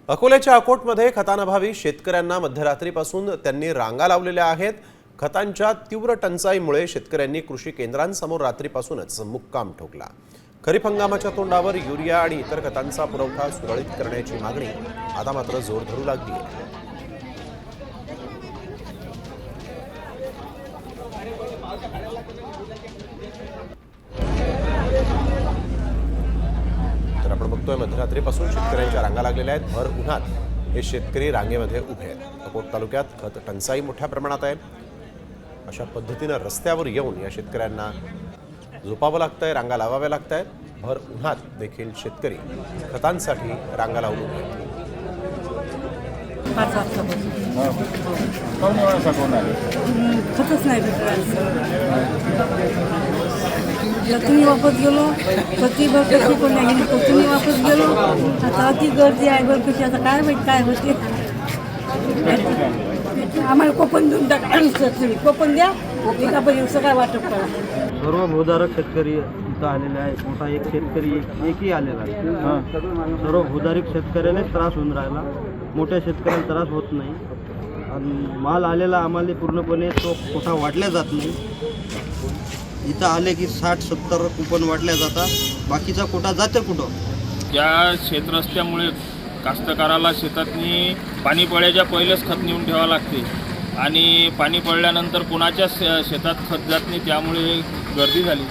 अकोल्याच्या अकोटमध्ये खतांअभावी शेतकऱ्यांना मध्यरात्रीपासून त्यांनी रांगा लावलेल्या आहेत। खतांच्या तीव्र टंचाईमुळे शेतकऱ्यांनी कृषी केंद्रांसमोर रात्रीपासूनच मुक्काम ठोकला। खरीप हंगामाच्या तोंडावर युरिया आणि इतर खतांचा पुरवठा सुरळीत करण्याची मागणी आता मात्र जोर धरू लागली आहे। तर आपण बघतोय मध्यरात्रीपासून शेतकऱ्यांच्या रांगा लागलेल्या आहेत। भर उन्हात हे शेतकरी रांगेमध्ये उभे आहेत। अकोट तालुक्यात खत टंचाई मोठ्या प्रमाणात आहे। अशा पद्धतीने रस्त्यावर येऊन या शेतकऱ्यांना झोपावं लागतंय, रांगा लावाव्या लागतायत। भर उन्हात देखील शेतकरी खतांसाठी रांगा लावून उभे आहेत। खतच नाही तुम्ही वापस गेलो कधी बघ कशी पण नाही तुम्ही वापस गेलो आता अति गर्दी आहे बरं कशी आता काय माहिती काय होते आम्हाला कोपन देऊन टाका तुम्ही कोपन द्या एका पण सगळं वाटप करा। सर्व भूधारक शेतकरी इथं आलेले आहे। मोठा एक शेतकरी एकही आलेला आहे। सर्व भूधारक शेतकऱ्यालाच त्रास होऊन राहिला, मोठ्या शेतकऱ्याला त्रास होत नाही। आणि माल आलेला आम्हाला पूर्णपणे तो कोठा वाटल्या जात नाही। इथं आले की 60-70 कुपन वाटल्या जातात, बाकीचा कोटा जाते कुठं। या शेतरस्त्यामुळे कास्तकाराला शेतातनी पाणी पडायच्या पहिलेच खत नेऊन ठेवावं लागते आणि पाणी पडल्यानंतर कोणाच्या शेतात खत जात नाही, त्यामुळे गर्दी झाली।